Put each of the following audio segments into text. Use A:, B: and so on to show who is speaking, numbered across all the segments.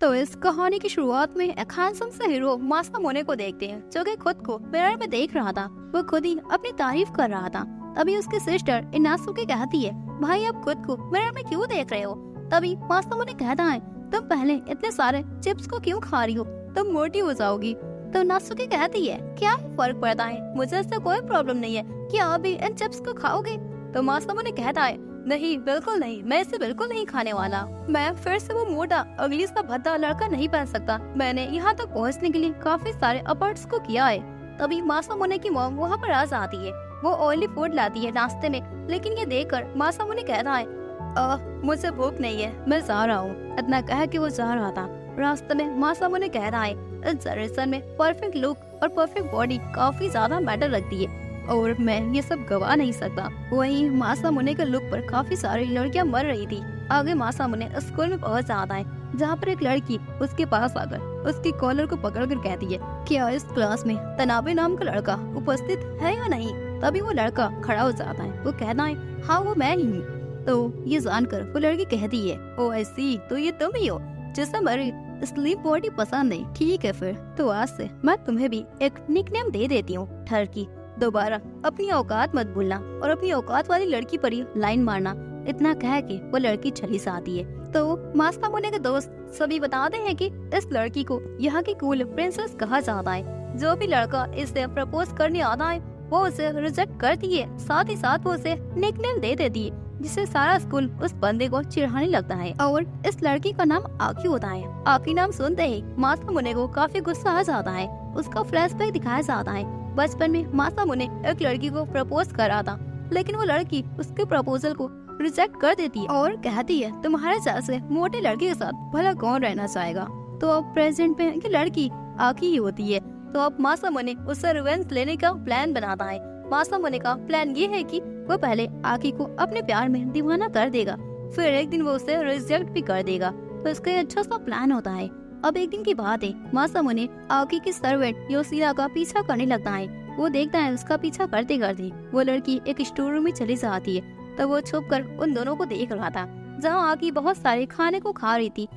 A: तो इस कहानी की शुरुआत में एक हैंडसम से हीरो मासामुने को देखते हैं, जो कि खुद को मिरर में देख रहा था। वो खुद ही अपनी तारीफ कर रहा था। तभी उसकी सिस्टर इनासुके कहती है, भाई आप खुद को मिरर में क्यों देख रहे हो? तभी मासामुने कहता है, तुम पहले इतने सारे चिप्स को क्यों खा रही हो? तुम मोटी हो जाओगी। तो नासुके कहती है, क्या फर्क पड़ता है? मुझे इससे कोई प्रॉब्लम नहीं है कि आप भी इन चिप्स को खाओगे। तो मासामुने कहता है, नहीं बिल्कुल नहीं, मैं इसे बिल्कुल नहीं खाने वाला। मैं फिर से वो मोटा अगली सा भद्दा लड़का नहीं बन सकता। मैंने यहाँ तक पहुँचने के लिए काफी सारे एफर्ट्स को किया है। तभी मासामुने की मॉम वहाँ पर आ जाती है। वो ऑयली फूड लाती है नाश्ते में, लेकिन ये देखकर मासामुने कहता है, मुझे भूख नहीं है, मैं जा रहा हूँ। इतना कह के वो जा रहा था। रास्ते में मासामुने कह रहा है, इस जनरेशन में परफेक्ट लुक और परफेक्ट बॉडी काफी ज्यादा मैटर रखती है और मैं ये सब गवा नहीं सकता। वहीं मासामुने के लुक पर काफी सारी लड़कियां मर रही थी। आगे मासामुने स्कूल में पहुंच जाता है, जहाँ पर एक लड़की उसके पास आकर उसकी कॉलर को पकड़कर कहती है, क्या इस क्लास में तनाबे नाम का लड़का उपस्थित है या नहीं? तभी वो लड़का खड़ा हो जाता है। वो कहता है, हाँ वो मैं ही हूँ। तो ये जानकर वो लड़की कहती है, ओ आई सी, तो ये तुम ही हो जिसे मेरी स्लिम बॉडी पसंद है। ठीक है फिर, तो आज से मैं तुम्हें भी एक निकनेम दे देती हूँ, ठरकी। दोबारा अपनी औकात मत भूलना और अपनी औकात वाली लड़की पर ही लाइन मारना। इतना कह के वो लड़की चली जाती है। तो मासामुने के दोस्त सभी बताते हैं कि इस लड़की को यहाँ की कूल प्रिंसेस कहा जाता है। जो भी लड़का इसे प्रपोज करने आता है वो उसे रिजेक्ट करती है, साथ ही साथ वो उसे निकनेम दे देती है, जिससे सारा स्कूल उस बंदे को चिढ़ाने लगता है। और इस लड़की का नाम आकी होता है। आकी नाम सुनते ही मासामुने को काफी गुस्सा आ जाता है। उसका फ्लैशबैक दिखाया जाता है। बचपन में मासामुने एक लड़की को प्रपोज करा था, लेकिन वो लड़की उसके प्रपोजल को रिजेक्ट कर देती है और कहती है, तुम्हारे जैसे मोटे लड़के के साथ भला कौन रहना चाहेगा? तो अब प्रेजेंट में की लड़की आकी ही होती है। तो अब मासामुने उससे रिवेंज लेने का प्लान बनाता है। मासामुने का प्लान ये है कि वो पहले आकी को अपने प्यार में दीवाना कर देगा, फिर एक दिन वो उसे रिजेक्ट भी कर देगा। तो इसका अच्छा सा प्लान होता है। अब एक दिन की बात है, मासामुने आकी की सर्वेंट योशिरा का पीछा करने लगता है। वो देखता है उसका पीछा करते करते वो लड़की एक स्टोर रूम में चली जाती है। तब वो छुप कर उन दोनों को देख रहा था, जहाँ आकी बहुत सारे खाने को खा रही थी।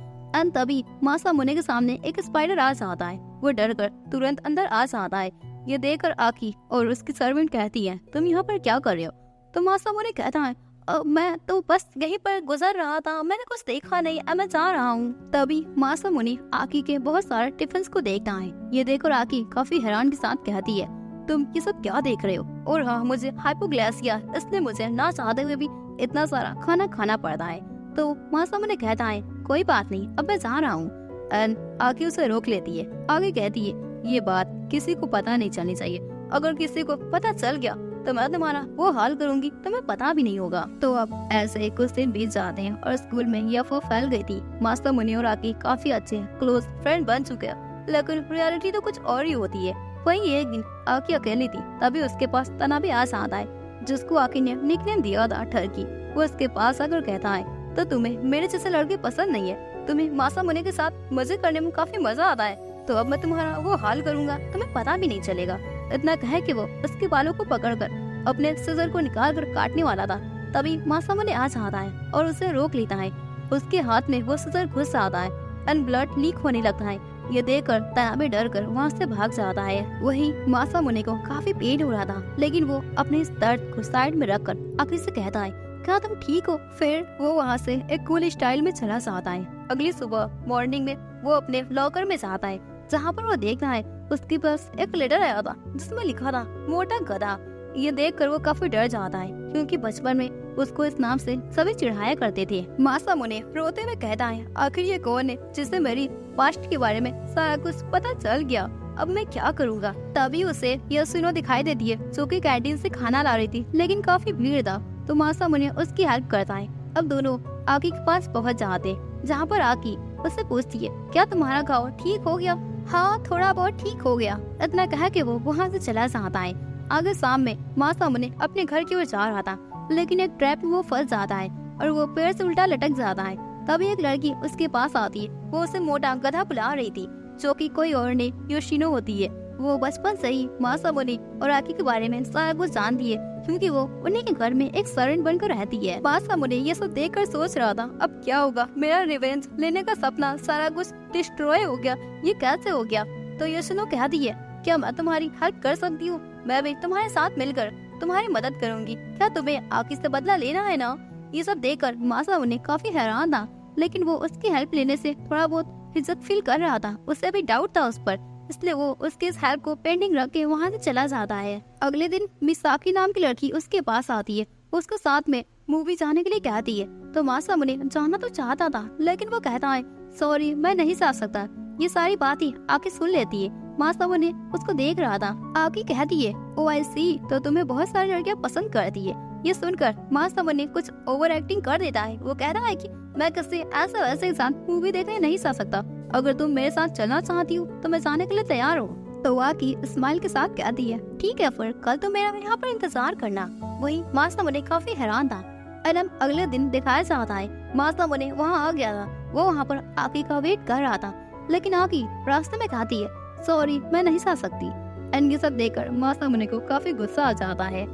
A: तभी मासामुने के सामने एक स्पाइडर आ जाता है। वो डर कर तुरंत अंदर आ जाता है। ये देखकर आकी और उसकी सर्वेंट कहती है, तुम यहाँ पर क्या कर रहे हो? तो मासामुने कहता है, मैं तो बस यहीं पर गुजर रहा था, मैंने कुछ देखा नहीं, अब मैं जा रहा हूँ। तभी मासामुने आकी के बहुत सारे टिफिन्स को देखता है। ये देखकर आकी काफी हैरान के साथ कहती है, तुम ये सब क्या देख रहे हो? और हाँ, मुझे हाइपोग्लाइसिया, इसलिए मुझे ना चाहते हुए भी इतना सारा खाना खाना पड़ता है। तो मासामुने कहता है, कोई बात नहीं, अब मैं जा रहा हूँ। आकी उसे रोक लेती है। आगे कहती है, ये बात किसी को पता नहीं चलनी चाहिए। अगर किसी को पता चल गया तो मैं तुम्हारा वो हाल करूंगी, तुम्हें पता भी नहीं होगा। तो अब ऐसे कुछ दिन बीत जाते हैं और स्कूल में यह अफवाह फैल गई थी। मासामुने और आकी काफी अच्छे क्लोज फ्रेंड बन चुके हैं, लेकिन रियलिटी तो कुछ और ही होती है। वही एक दिन आकी अकेली थी, तभी उसके पास तनाबे आ आता है, जिसको आकी ने निकनेम दिया था ठरकी। वो उसके पास आकर कहता है, तो तुम्हें मेरे जैसे लड़के पसंद नहीं है? तुम्हें मासामुने के साथ मजे करने में काफी मजा आता है, तो अब मैं तुम्हारा वो हाल करूंगा, तुम्हें पता भी नहीं चलेगा। इतना कह के वो उसके बालों को पकड़कर अपने सिजर को निकाल कर काटने वाला था। तभी मासामुने आ जाता है और उसे रोक लेता है। उसके हाथ में वो सिजर घुस जाता है और ब्लड लीक होने लगता है। ये देखकर तनाबे डर कर वहाँ से भाग जाता है। वहीं मासामुने को काफी पेन हो रहा था, लेकिन वो अपने इस दर्द को साइड में रखकर आखिर से कहता है, क्या तुम ठीक हो? फिर वो वहाँ से एक कूल स्टाइल में चला जाता है। अगली सुबह मॉर्निंग में वो अपने लॉकर में जाता है, जहाँ पर वो देखता है उसके पास एक लेटर आया था जिसमें लिखा था, मोटा गधा। ये देखकर वो काफी डर जाता है, क्योंकि बचपन में उसको इस नाम से सभी चिढ़ाया करते थे। मासामुने रोते हुए कहता है, आखिर ये कौन है जिससे मेरी पास्ट के बारे में सारा कुछ पता चल गया? अब मैं क्या करूँगा? तभी उसे योशिनो दिखाई देती है, जो कि कैंटीन से खाना ला रही थी, लेकिन काफी भीड़ था। तो मासामुने उसकी हेल्प करता है। अब दोनों आकी के पास पहुँच जाते, जहाँ पर आकी उससे पूछती है, क्या तुम्हारा घाव ठीक हो गया? हाँ, थोड़ा बहुत ठीक हो गया। इतना कह के वो वहाँ से चला जाता है। आगे शाम में मासामुने अपने घर की ओर जा रहा था, लेकिन एक ट्रैप में वो फंस जाता है और वो पेड़ से उल्टा लटक जाता है। तभी एक लड़की उसके पास आती है। वो उसे मोटा गधा बुला रही थी, जो कि कोई और नहीं योशिनो होती है। वो बचपन से ही मासामुने और आकी के बारे में सारा कुछ जानती है, क्योंकि वो उन्हीं के घर में एक सर्वेंट बनकर रहती है। मासामुने ये सब देखकर सोच रहा था, अब क्या होगा, मेरा रिवेंज लेने का सपना सारा कुछ डिस्ट्रॉय हो गया, ये कैसे हो गया। तो योशिनो कहती है, क्या मैं तुम्हारी हेल्प कर सकती हूँ? मैं भी तुम्हारे साथ मिलकर तुम्हारी मदद करूंगी। क्या तुम्हें आकी से बदला लेना है ना? ये सब देखकर मासामुने काफी हैरान था, लेकिन वो उसकी हेल्प लेने से थोड़ा बहुत इज्जत फील कर रहा था। उससे भी डाउट था उस पर, इसलिए वो उसके इस हेल्प को पेंडिंग रख के वहाँ से चला जाता है। अगले दिन मिसाकी नाम की लड़की उसके पास आती है, उसको साथ में मूवी जाने के लिए कहती है। तो मासामुने जाना तो चाहता था, लेकिन वो कहता है, सॉरी मैं नहीं जा सकता। ये सारी बातें आकी सुन लेती है। मासामुने उसको देख रहा था। आकी कहती है, ओ आई सी, तो तुम्हें बहुत सारी लड़कियां पसंद करती है। ये सुनकर मासामुने कुछ ओवर एक्टिंग कर देता है। वो कहता है कि मैं किसी ऐसे वैसे इंसान मूवी देखने नहीं जा सकता, अगर तुम मेरे साथ चलना चाहती हो तो मैं जाने के लिए तैयार हूँ। तो आकी स्माइल के साथ कहती है, ठीक है, फिर कल तुम मेरा यहाँ पर इंतजार करना। वही मासामुने काफी हैरान था। एनम अगले दिन दिखाया जाता है, मासामुने वहाँ आ गया था। वो वहाँ पर आकी का वेट कर रहा था, लेकिन आकी रास्ते में कहती है, सॉरी मैं नहीं जा सकती। एंड ये सब देखकर मासामुने को काफी गुस्सा आ जाता है।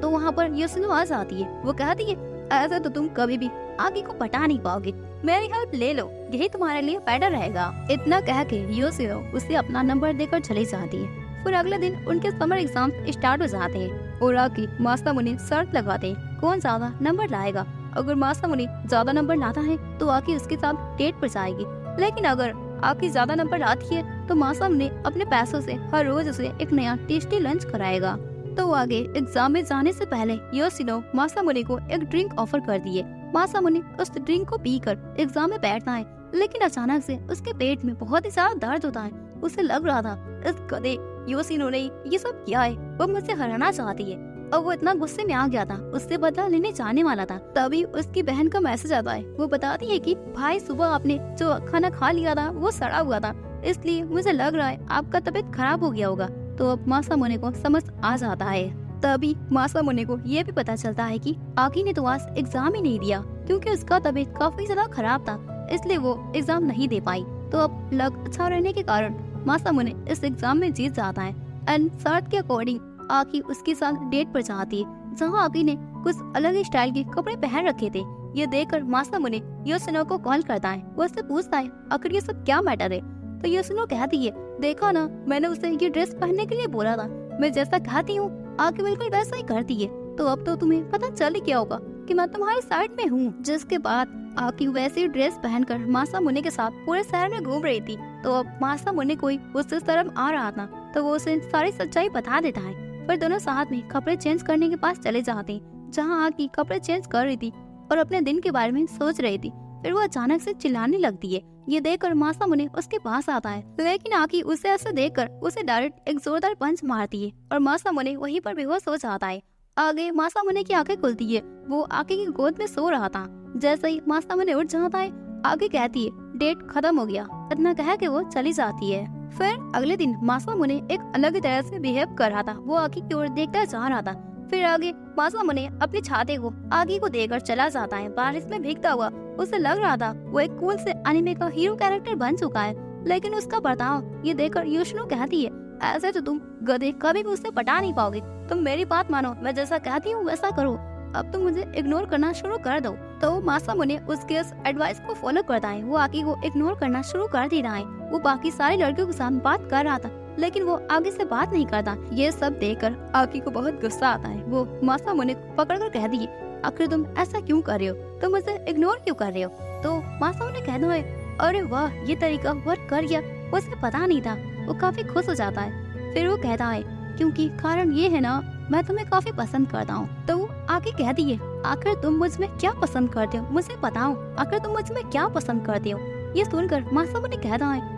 A: तो वहाँ पर योशिनो आ जाती है। वो कहती है, ऐसे तो तुम कभी भी आकी को पटा नहीं पाओगे, मेरी हेल्प ले लो, यही तुम्हारे लिए बेटर रहेगा। इतना कह के योशिनो उसे अपना नंबर देकर चली जाती है। फिर अगले दिन उनके समर एग्जाम स्टार्ट हो जाते हैं और आकी मासामुने शर्त लगाते हैं, कौन ज्यादा नंबर लाएगा। अगर मासामुने ज्यादा नंबर लाता है तो आकी उसके साथ डेट पर जाएगी, लेकिन अगर आकी ज्यादा नंबर लाती है तो मासामुने अपने पैसों से हर रोज उसे एक नया टेस्टी लंच कराएगा। तो आगे एग्जाम में जाने से पहले योशिनो मासामुने को एक ड्रिंक ऑफर कर दिए। मासामुने उस ड्रिंक को पीकर एग्जाम में बैठता है, लेकिन अचानक से उसके पेट में बहुत ही ज्यादा दर्द होता है। उसे लग रहा था, इस गधे योशिनो ने ये सब किया है, वो मुझसे हराना चाहती है। और वो इतना गुस्से में आ गया था, उससे बदला लेने जाने वाला था। तभी उसकी बहन का मैसेज आता है। वो बताती है कि भाई, सुबह आपने जो खाना खा लिया था वो सड़ा हुआ था, इसलिए मुझे लग रहा है आपका तबीयत खराब हो गया होगा। तो अब मासामुने को समझ आ जाता है। तभी मासामुने को ये भी पता चलता है कि आकी ने तो आज एग्जाम ही नहीं दिया, क्योंकि उसका तबीयत काफी ज्यादा खराब था, इसलिए वो एग्जाम नहीं दे पाई। तो अब लक अच्छा रहने के कारण मासामुने इस एग्जाम में जीत जाता है। एंड शर्त के अकॉर्डिंग आकी उसके साथ डेट पर जाती है, जहाँ आकी ने कुछ अलग ही स्टाइल के कपड़े पहन रखे थे। ये देखकर मासामुने योशिनो को कॉल करता है। वो उससे पूछता है, आखिर ये सब क्या मैटर है। तो योशिनो कहती है, देखा ना, मैंने उसे ये ड्रेस पहनने के लिए बोला था, मैं जैसा कहती हूँ आकी बिल्कुल वैसा ही करती है। तो अब तो तुम्हें पता चल ही गया होगा कि मैं तुम्हारी साइड में हूँ। जिसके बाद आकी वैसी ड्रेस पहनकर मासामुने के साथ पूरे शहर में घूम रही थी। तो अब मासामुने कोई उससे शर्म आ रहा था, तो वो उसे सारी सच्चाई बता देता है। फिर दोनों साथ में कपड़े चेंज करने के पास चले जाते हैं, जहाँ आकी कपड़े चेंज कर रही थी और अपने दिन के बारे में सोच रही थी। फिर वो अचानक से चिल्लाने लगती है। ये देखकर मासामुने उसके पास आता है, लेकिन आकी उसे ऐसे देखकर उसे डायरेक्ट एक जोरदार पंच मारती है और मासामुने वहीं पर बेहोश हो जाता है। आगे मासामुने की आंखें खुलती है। वो आकी की गोद में सो रहा था। जैसे ही मासामुने उठ जाता है, आगे कहती है, डेट खत्म हो गया। इतना कह के वो चली जाती है। फिर अगले दिन मासामुने एक अलग तरह से बिहेव कर रहा था। वो आकी की ओर देखता जा रहा था। फिर आगे मासामुने अपनी छाते को आगी को देकर चला जाता है। बारिश में भीगता हुआ उसे लग रहा था वो एक कूल से एनिमे का हीरो कैरेक्टर बन चुका है, लेकिन उसका बर्ताव ये देखकर योशिनो कहती है, ऐसे तो तुम गधे कभी भी उससे पटा नहीं पाओगे। तुम मेरी बात मानो, मैं जैसा कहती हूँ वैसा करो। अब तुम मुझे इग्नोर करना शुरू कर दो। तो मासामुने उसके इस एडवाइस को फॉलो करता है। वो आकी को इग्नोर करना शुरू कर देता है। वो बाकी सारी लड़कियों के साथ बात कर रहा था, लेकिन वो आगे से बात नहीं करता। ये सब देखकर आकी को बहुत गुस्सा आता है। वो मासामुने को पकड़कर कहती है, आखिर तुम ऐसा क्यों कर रहे हो, तुम मुझे इग्नोर क्यों कर रहे हो। तो मासामुने कहता है, अरे वाह, ये तरीका वर्क कर गया, उसे पता नहीं था। वो काफी खुश हो जाता है। फिर वो कहता है, क्योंकि कारण ये है ना, मैं तुम्हें काफी पसंद करता हूँ। तो वो आगे कहती है, आखिर तुम मुझ में क्या पसंद करते हो, मुझे बताओ, आखिर तुम मुझ में क्या पसंद करते हो। ये सुनकर मासामुने कहता है,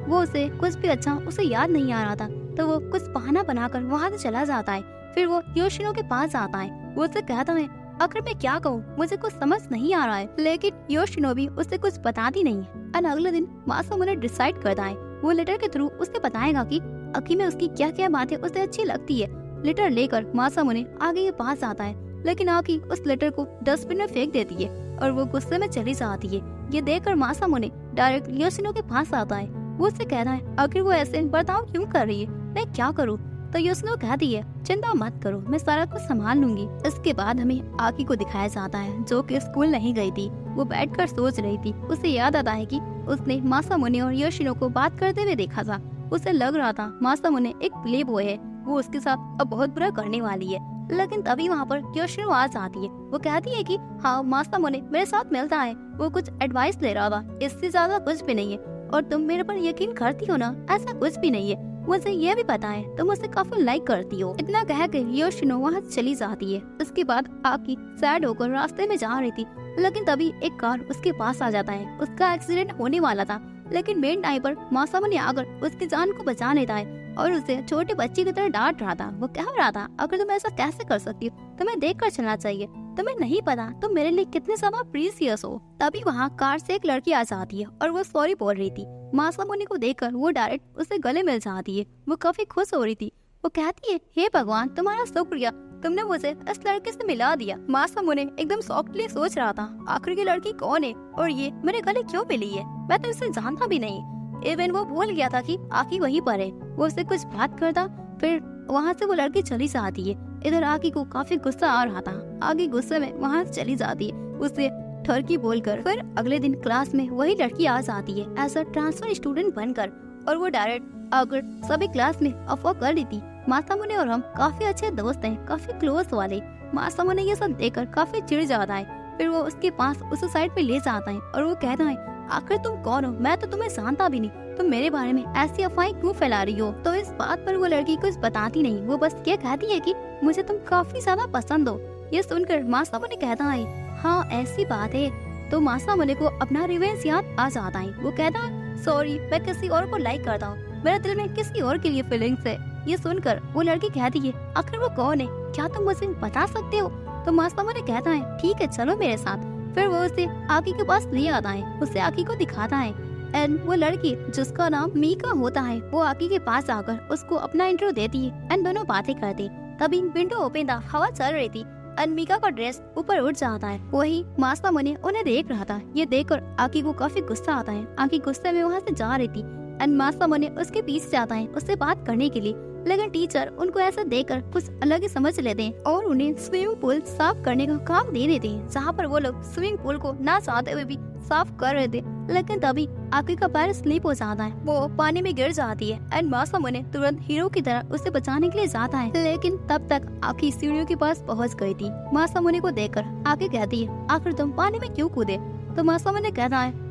A: वो उसे कुछ भी अच्छा उसे याद नहीं आ रहा था। तो वो कुछ बहाना बनाकर वहाँ से चला जाता है। फिर वो योशिनो के पास आता है। वो उसे कहता है, आखिर मैं क्या कहूँ, मुझे कुछ समझ नहीं आ रहा है। लेकिन योशिनो भी उसे कुछ बताती नहीं है। और अगले दिन मासामुने डिसाइड करता है वो लेटर के थ्रू उसे बताएगा कि आखिर में उसकी क्या क्या बातें उसे अच्छी लगती है। लेटर लेकर मासामुने आगे के पास आता है, लेकिन आकी उस लेटर को डस्टबिन में फेंक देती है और वो गुस्से में चली जाती है। ये देखकर मासामुने डायरेक्ट योशिनो के पास आता है। वो उससे कहता है, आखिर वो ऐसे बर्ताव क्यों कर रही है, मैं क्या करूँ। तो योशिनो कहती है चिंता मत करो, मैं सारा कुछ संभाल लूंगी। इसके बाद हमें आकी को दिखाया जाता है जो कि स्कूल नहीं गई थी। वो बैठकर सोच रही थी। उसे याद आता है कि उसने मासामुने और योशिनो को बात करते हुए देखा था। उसे लग रहा था मासामुने एक प्ले बॉय है, वो उसके साथ अब बहुत बुरा करने वाली है। लेकिन तभी वहाँ पर योशिनो आ जाती है। वो कहती है कि हाँ मासामुने मेरे साथ मिलता है, वो कुछ एडवाइस ले रहा था, इससे ज्यादा कुछ भी नहीं है। और तुम मेरे पर यकीन करती हो ना, ऐसा कुछ भी नहीं है। मुझे ये भी पता है तुम मुझसे काफी लाइक करती हो। इतना कह के योशिनो वहाँ चली जाती है। उसके बाद आकी सैड होकर रास्ते में जा रही थी, लेकिन तभी एक कार उसके पास आ जाता है। उसका एक्सीडेंट होने वाला था, लेकिन मेन टाइम पर मासामुने आकर उसकी जान को बचा लेता है और उसे छोटे बच्चे की तरह डांट रहा था। वो कह रहा था अगर तुम ऐसा कैसे कर सकती हो, तुम्हें देख कर चलना चाहिए, तुम्हें नहीं पता तुम मेरे लिए कितने ज्यादा प्रीसियस हो। तभी वहाँ कार से एक लड़की आ जाती है और वो सॉरी बोल रही थी। मासामुने को देखकर वो डायरेक्ट उसे गले मिल जाती है। वो काफी खुश हो रही थी। वो कहती है हे भगवान तुम्हारा शुक्रिया, तुमने मुझे इस लड़के से मिला दिया। मासामुने एकदम सॉफ्टली सोच रहा था आखिर ये लड़की कौन है और ये मेरे गले क्यों मिली है, मैं तो इसे जानता भी नहीं। इवन वो भूल गया था कि आकी वहीं पर है। वो उससे कुछ बात करता, फिर वहाँ से वो लड़की चली जाती है। इधर आकी को काफी गुस्सा आ रहा था। आगे गुस्से में वहाँ चली जाती है उसे ठरकी बोलकर। फिर अगले दिन क्लास में वही लड़की आ जाती है एज अ ट्रांसफर स्टूडेंट बनकर, और वो डायरेक्ट आकर सभी क्लास में अफवाह कर दी थी मासामुने और हम काफी अच्छे दोस्त हैं, काफी क्लोज वाले। मासामुने ये सब देखकर काफी चिढ़ जाता है। फिर वो उसके पास उस साइड पे ले जाता है और वो कहता है आखिर तुम कौन हो, मैं तो तुम्हें जानता भी नहीं, तुम मेरे बारे में ऐसी अफवाहें क्यों फैला रही हो। तो इस बात पर वो लड़की कुछ बताती नहीं, वो बस ये कहती है कि मुझे तुम काफी ज्यादा पसंद हो। ये सुनकर मासामुने कहता है हाँ ऐसी बात है। तो मासामुने को अपना रिवेंज याद आ जाता है। वो कहता है सॉरी मैं किसी और को लाइक करता हूँ, मेरे दिल में किसी और के लिए फीलिंग्स है। ये सुनकर वो लड़की कहती है आखिर वो कौन है, क्या तुम मुझे बता सकते हो। तो मासामुने कहता है ठीक है चलो मेरे साथ। फिर वो उसे आकी के पास ले आता है, उसे आकी को दिखाता है। एंड वो लड़की जिसका नाम मीका होता है वो आकी के पास आकर उसको अपना इंट्रो देती है एंड दोनों बातें करती। तभी विंडो ओपन था, हवा चल रही थी एंड मीका का ड्रेस ऊपर उठ जाता है। वही मासामुने उन्हें देख रहा था। ये देखकर आकी को काफी गुस्सा आता है। आकी गुस्से में वहाँ से जा रही थी एंड मासामुने उसके पीछे जाता है उससे बात करने के लिए, लेकिन टीचर उनको ऐसा देखकर कुछ अलग ही समझ लेते हैं और उन्हें स्विमिंग पूल साफ करने का काम दे देते हैं, जहाँ पर वो लोग स्विमिंग पूल को ना चाहते हुए भी साफ कर रहे थे। लेकिन तभी आकी का पैर स्लिप हो जाता है, वो पानी में गिर जाती है एंड मासामुने तुरंत हीरो की तरह उसे बचाने के लिए जाता है। लेकिन तब तक आकी सीढ़ियों के पास पहुँच गई थी। मासामुने को देखकर आकी कहती है आखिर तुम पानी में क्यों कूदे। तो मासामुने कहता है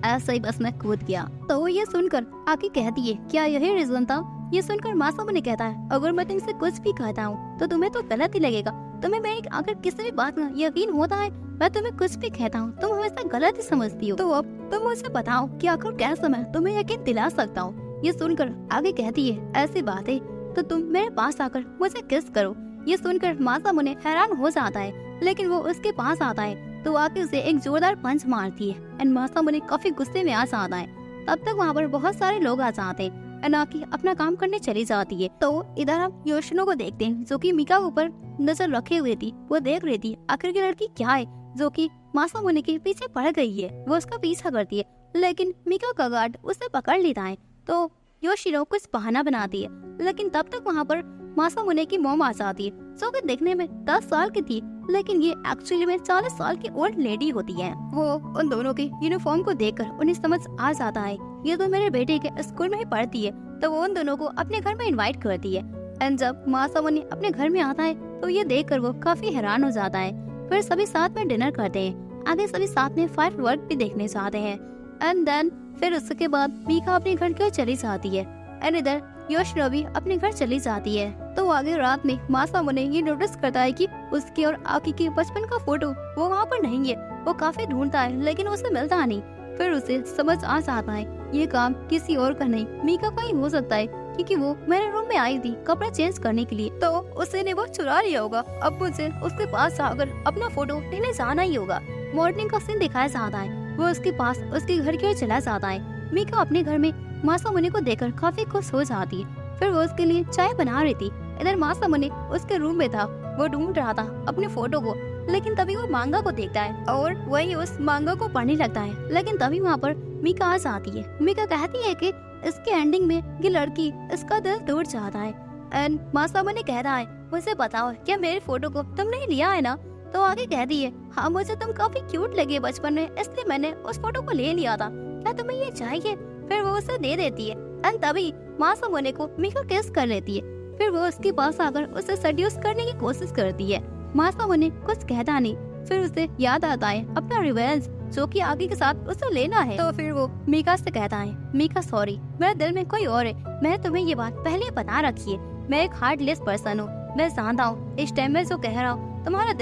A: ऐसा ही बस मैं कूद गया। तो ये सुनकर आकी कहती है क्या यही रीजन था। ये सुनकर मासामुने कहता है अगर मैं तुमसे कुछ भी कहता हूँ तो तुम्हें तो गलत ही लगेगा, तुम्हें मेरी अगर किसी भी बात का यकीन होता है, मैं तुम्हें कुछ भी कहता हूँ तुम हमेशा गलत ही समझती हो। तो अब तुम मुझे बताओ कि आखिर कैसे मैं तुम्हें यकीन दिला सकता हूँ। ये सुनकर आगे कहती है ऐसी बात है तो तुम मेरे पास आकर मुझे किस करो। ये सुनकर मासामुने हैरान हो जाता है, लेकिन वो उसके पास आता है तो आके उसे एक जोरदार पंच मारती है एंड मासामुने काफी गुस्से में आ जाता है। तब तक वहाँ पर बहुत सारे लोग आ जाते हैं। अनाकी अपना काम करने चली जाती है। तो इधर हम योशिनो को देखते हैं जो कि मीका ऊपर नजर रखे हुए थी। वो देख रही थी आखिर की लड़की क्या है जो कि मासामुने के पीछे पड़ गई है। वो उसका पीछा करती है, लेकिन मीका का गार्ड उसे पकड़ लेता है। तो योशिनो कुछ बहाना बनाती है, लेकिन तब तक वहाँ पर मासामुने की मॉम आ जाती है जो कि देखने में 10 साल की थी, लेकिन ये एक्चुअली में 40 साल की ओल्ड लेडी होती है। वो उन दोनों के यूनिफॉर्म को देखकर उन्हें समझ आ जाता है ये तो मेरे बेटे के स्कूल में ही पढ़ती है। तो वो उन दोनों को अपने घर में इनवाइट करती है एंड जब मासामुने अपने घर में आता है तो ये देखकर वो काफी हैरान हो जाता है। फिर सभी साथ में डिनर करते हैं। आगे सभी साथ में फायरवर्क भी देखने जाते हैं एंड देन फिर उसके बाद मीका अपने घर की ओर चली जाती है एंड इधर योशिनो भी अपने घर चली जाती है। तो आगे रात में मासामुने ये नोटिस करता है कि उसके और आकी के बचपन का फोटो वो वहाँ पर नहीं है। वो काफी ढूंढता है लेकिन उसे मिलता नहीं। फिर उसे समझ आ जाता है ये काम किसी और का नहीं मीका का ही हो सकता है, क्योंकि वो मेरे रूम में आई थी कपड़े चेंज करने के लिए, तो उसे ने वो चुरा लिया होगा। अब मुझे उसके पास जाकर अपना फोटो लेने जाना ही होगा। मॉर्निंग का सीन दिखाया जाता है। वो उसके पास उसके घर की ओर चला जाता है। मीका अपने घर में मासामुने को देखकर काफी खुश हो जाती है। फिर वो उसके लिए चाय बना रही थी। इधर मासामुने उसके रूम में था। वो ढूंढ रहा था अपने फोटो को, लेकिन तभी वो मांगा को देखता है और वही उस मांगा को पढ़ने लगता है। लेकिन तभी वहाँ पर मीका आ जाती है। मीका कहती है कि इसके एंडिंग में ये लड़की इसका दिल तोड़ चाहता है। एंड मासामुने कह रहा है, मुझे बताओ क्या मेरी फोटो को तुमने लिया है ना? तो आगे कहती है, हाँ मुझे तुम काफी क्यूट लगी बचपन में, इसलिए मैंने उस फोटो को ले लिया था, क्या तुम्हें ये चाहिए? फिर वो उसे दे देती है। एंड तभी मासामुने को मीका किस कर लेती है। फिर वो उसके पास आकर उसे सेड्यूस करने की कोशिश करती है। मासामुने कुछ कहता नहीं। फिर उसे याद आता है अपना रिवेंज जो कि आगे के साथ उसे लेना है। तो फिर वो मीका से कहता है, मीका सॉरी, मेरे दिल में कोई और है, मैंने तुम्हें ये बात पहले बता रखी है, मैं एक हार्टलेस पर्सन हूँ। मैं जानता हूँ इस टाइम में जो कह रहा हूँ तुम्हारा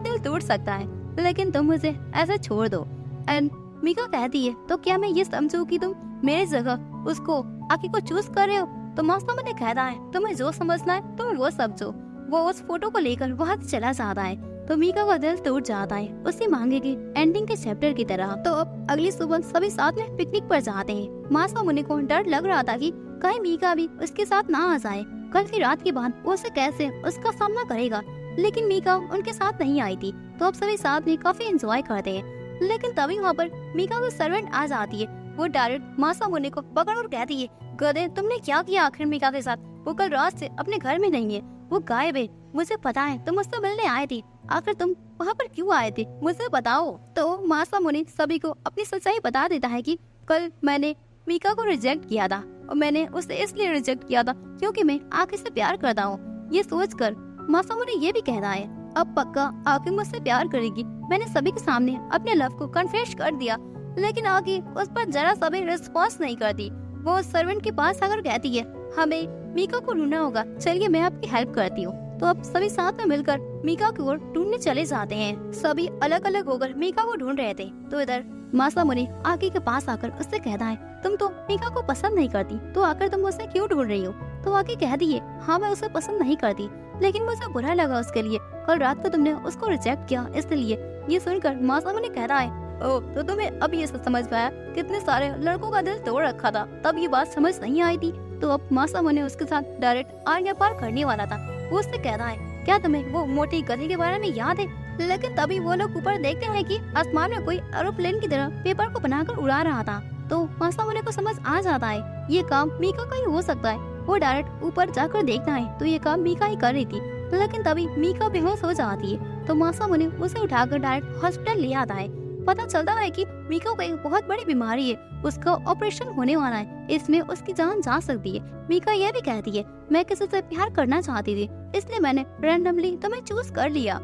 A: दिल टूट सकता है, लेकिन तुम मुझे ऐसे छोड़ दो। एंड मीका कहती है, तो क्या मैं ये समझूं कि तुम मेरी जगह उसको आकी को चूज कर रहे हो? तो मासामुने कहता है, तुम्हें जो समझना है तुम वो समझो। वो उस फोटो को लेकर वहाँ से चला जाता है। तो मीका का दिल टूट जाता है उसी मांगे की एंडिंग के चैप्टर की तरह। तो अब अगली सुबह सभी साथ में पिकनिक पर जाते हैं। मासामुने को डर लग रहा था कि कहीं मीका भी उसके साथ ना आ जाए। कल की रात के बाद वो उसे कैसे उसका सामना करेगा, लेकिन मीका उनके साथ नहीं आई थी। तो अब सभी साथ में काफी एंजॉय करते हैं। लेकिन तभी वहाँ पर मीका की सर्वेंट आ जाती है। वो डायरेक्ट मासामुने को पकड़ और कहती है, गधे तुमने क्या किया आखिर मीका के साथ? वो कल रात से अपने घर में नहीं है, वो गायब है। मुझे पता है तुम मुझसे मिलने आए थे, आखिर तुम वहाँ पर क्यों आए थे, मुझे बताओ। तो मासामुने सभी को अपनी सच्चाई बता देता है कि कल मैंने मीका को रिजेक्ट किया था और मैंने उसे इसलिए रिजेक्ट किया था क्योंकि मैं आके से प्यार करता हूँ। ये सोचकर मासामुने ये भी कहता है, अब पक्का आके मुझसे प्यार करेगी। मैंने सभी के सामने अपने लव को कन्फेस कर दिया, लेकिन आगे उस पर जरा सा भी रिस्पॉन्स नहीं करती। वो सर्वेंट के पास आकर कहती है, हमें मीका को ढूंढना होगा, चलिए मैं आपकी हेल्प करती हूँ। तो अब सभी साथ में मिलकर मीका की ओर ढूंढने चले जाते हैं। सभी अलग अलग होकर मीका को ढूंढ रहे थे। तो इधर मासामुने आकी के पास आकर उससे कहता है, तुम तो मीका को पसंद नहीं करती, तो आकर तुम उसे क्यों ढूंढ रही हो? तो आकी कहती है, हाँ मैं उसे पसंद नहीं करती, लेकिन मुझे बुरा लगा उसके लिए, कल रात को तुमने उसको रिजेक्ट किया इसलिए। ये सुनकर मासामुने कहता है, ओह तो तुम्हें अब ये समझ पाया कितने सारे लड़कों का दिल तोड़ रखा था, तब ये बात समझ नहीं आई थी। तो अब मासामुने उसके साथ डायरेक्ट आर पार करने वाला था। वो उससे कहता है, क्या तुम्हें वो मोटी गधी के बारे में याद है? लेकिन तभी वो लोग ऊपर देखते हैं कि आसमान में कोई एरोप्लेन की तरह पेपर को बनाकर उड़ा रहा था। तो मासामुने को समझ आ जाता है ये काम मीका का ही हो सकता है। वो डायरेक्ट ऊपर जाकर देखता है तो ये काम मीका ही कर रही थी। लेकिन तभी मीका बेहोश हो जाती है। तो मासामुने उसे उठाकर डायरेक्ट हॉस्पिटल ले आता है। पता चलता है कि मीका को एक बहुत बड़ी बीमारी है, उसका ऑपरेशन होने वाला है, इसमें उसकी जान जा सकती है। मीका यह भी कहती है, मैं किसी से प्यार करना चाहती थी, इसलिए मैंने रैंडमली तुम्हें चूज कर लिया।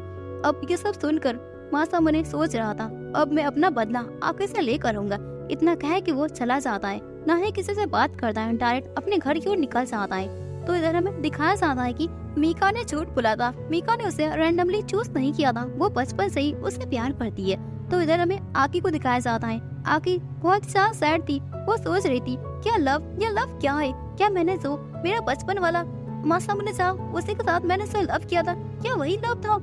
A: अब ये सब सुनकर मासामुने सोच रहा था, अब मैं अपना बदला आके से ले करूंगा। इतना कह कि वो चला जाता है, ना ही किसी से बात करता है, डायरेक्ट अपने घर की ओर निकल जाता है। तो इधर हमें दिखाया जाता है कि मीका ने झूठ बोला था, मीका ने उसे रैंडमली चूज नहीं किया था, वो बचपन से ही उसे प्यार करती है। तो इधर हमें आकी को दिखाया जाता है। आकी बहुत ज्यादा सैड थी। वो सोच रही थी, क्या लव क्या है? क्या मैंने जो मेरा बचपन वाला मासामुने चाहा उसी के साथ मैंने उसे लव किया था, क्या वही लव था?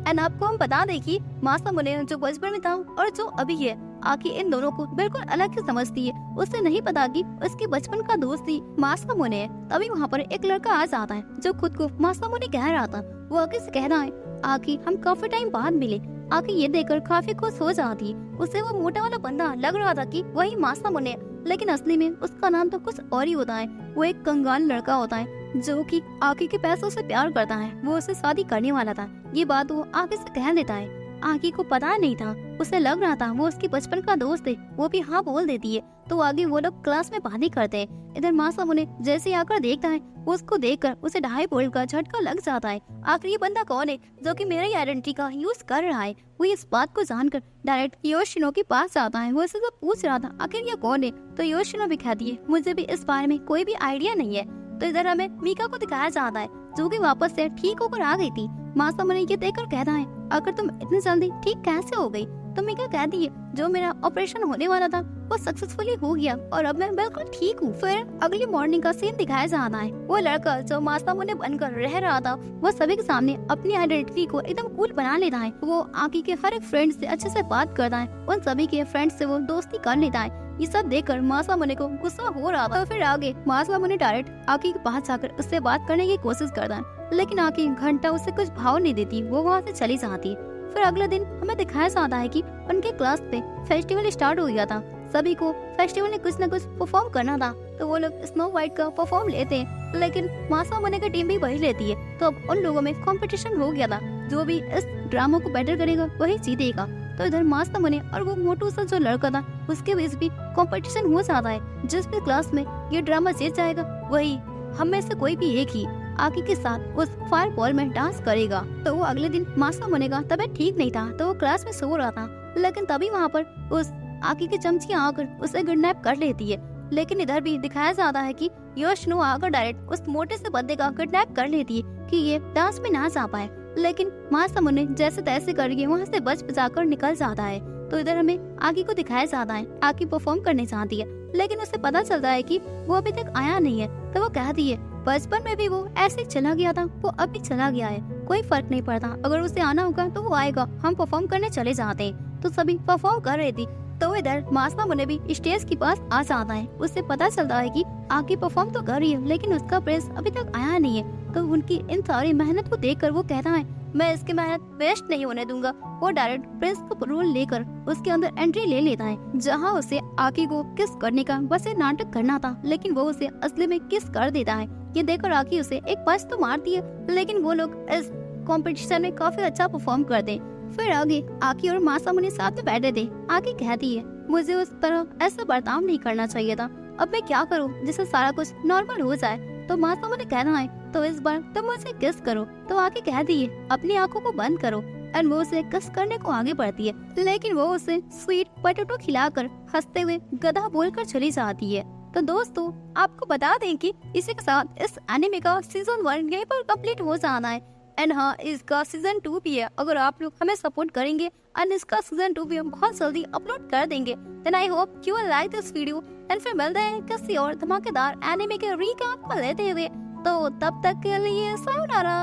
A: एंड आपको हम बता दें कि मासामुने जो बचपन में था और जो अभी है, आकी इन दोनों को बिल्कुल अलग से समझती है। उसे नहीं पता कि उसके बचपन का दोस्त ही मासामुने है। तभी वहाँ पर एक लड़का आ जाता है जो खुद को मासामुने कह रहा था। वो आकी से कह रहा है, आकी हम काफी टाइम बाद मिले। आकी ये देखकर काफी खुश हो जाती। उसे वो मोटा वाला बंदा लग रहा था कि वही मासामुने, लेकिन असली में उसका नाम तो कुछ और ही होता है। वो एक कंगाल लड़का होता है जो कि आकी के पैसों से प्यार करता है। वो उसे शादी करने वाला था। ये बात वो आकी से कह देता है। आकी को पता नहीं था, उसे लग रहा था वो उसके बचपन का दोस्त है। वो भी हाँ बोल देती है। तो आगे वो लोग क्लास में बातें करते हैं। इधर मासामुने जैसे आकर देखता है, उसको देखकर उसे 2.5 वोल्ट का झटका लग जाता है। आखिर ये बंदा कौन है जो कि मेरी आइडेंटिटी का यूज कर रहा है? वो इस बात को जानकर डायरेक्ट योशिनो के पास जाता है। वो इससे तो पूछ रहा था आखिर ये कौन है। तो योशिनो भी कहती है, मुझे भी इस बारे में कोई भी आइडिया नहीं है। तो इधर हमें मीका को दिखाया जाता है जो कि वापस से ठीक होकर आ गई थी। मासामुने ये देखकर कहता है, अगर तुम इतनी जल्दी ठीक कैसे हो गई? तो मीका कहती है, जो मेरा ऑपरेशन होने वाला था वो सक्सेसफुली हो गया और अब मैं बिल्कुल ठीक हूँ। फिर अगली मॉर्निंग का सीन दिखाया जाता है। वो लड़का जो मासामुने बनकर रह रहा था, वो सभी के सामने अपनी आइडेंटिटी को एकदम कूल बना लेता है। वो आकी के हर एक फ्रेंड से अच्छे से बात करता है। उन सभी के फ्रेंड से वो दोस्ती कर लेता है। ये सब देखकर मासामुने को गुस्सा हो रहा था। तो फिर आगे मासामुने डायरेक्ट आकी के पास जाकर उससे बात करने की कोशिश करता है, लेकिन आकी घंटा उसे कुछ भाव नहीं देती। वो वहाँ से चली जाती। फिर अगले दिन हमें दिखाया जाता है कि उनके क्लास पे फेस्टिवल स्टार्ट हो गया था। सभी को फेस्टिवल में कुछ न कुछ परफॉर्म करना था, तो वो लोग स्नो वाइट का परफॉर्म लेते हैं, लेकिन मासामुने की टीम भी वही लेती है। तो अब उन लोगों में कंपटीशन हो गया था, जो भी इस ड्रामा को बेटर करेगा वही जीतेगा। तो इधर मासामुने और वो मोटू सा जो लड़का था उसके बीच भी कंपटीशन हो जाता है। जिस भी क्लास में ये ड्रामा जीत जाएगा वही हम में से कोई भी एक ही आकी के साथ उस फायर बॉल में डांस करेगा। तो वो अगले दिन मासामुने का तबीयत ठीक नहीं था, तो वो क्लास में सो रहा था, लेकिन तभी वहाँ पर उस आकी की चमचियां आकर उसे किडनैप कर लेती है। लेकिन इधर भी दिखाया जाता है कि योशिनो आकर डायरेक्ट उस मोटे से बंदे का किडनैप कर लेती है कि ये डांस में ना जा पाए, लेकिन मासामुने जैसे तैसे करके वहाँ से बच बचाकर निकल जाता है। तो इधर हमें आकी को दिखाया जाता है, आकी परफॉर्म करने चाहती है, लेकिन उसे पता चलता है कि वो अभी तक आया नहीं है। तो वो कहती है बचपन में भी वो ऐसे ही चला गया था, वो अभी चला गया है, कोई फर्क नहीं पड़ता, अगर उसे आना होगा तो वो आएगा, हम परफॉर्म करने चले जाते हैं। तो सभी परफॉर्म कर रही थी, तो इधर मासामुने भी स्टेज के पास आ जाता है। उससे पता चलता है कि आकी परफॉर्म तो कर रही है, लेकिन उसका प्रिंस अभी तक आया नहीं है। तो उनकी इन सारी मेहनत को देखकर वो कहता है मैं इसकी मेहनत वेस्ट नहीं होने दूंगा। वो डायरेक्ट प्रिंस का रोल लेकर उसके अंदर एंट्री ले लेता है, जहाँ उसे आकी को किस करने का बस एक नाटक करना था, लेकिन वो उसे असली में किस कर देता है। ये देखकर आकी उसे एक पंच तो मारती है, लेकिन वो लोग इस कंपटीशन में काफी अच्छा परफॉर्म करते हैं। फिर आगे आकी और मासामुने साथ में बैठे थे। आकी कहती है मुझे उस तरह ऐसा बर्ताव नहीं करना चाहिए था, अब मैं क्या करूं जिससे सारा कुछ नॉर्मल हो जाए। तो मासामुने कहना है तो इस बार तुम मुझसे किस करो। तो आकी कहती है अपनी आंखों को बंद करो, और वो उसे किस करने को आगे बढ़ती है, लेकिन वो उसे स्वीट पोटैटो खिलाकर हंसते हुए गधा बोलकर चली जाती है। तो दोस्तों आपको बता दें कि इसी के साथ इस एनिमे का सीजन 1 यहीं पर कंप्लीट हो जाना है। एंड हाँ, इसका सीजन 2 भी है, अगर आप लोग हमें सपोर्ट करेंगे एंड इसका सीजन 2 भी हम बहुत जल्दी अपलोड कर देंगे। Then I hope you will like this video and फिर मिलते हैं किसी और धमाकेदार एनिमे के रीकैप को लेते हुए। तो तब तक के लिए सायोनारा।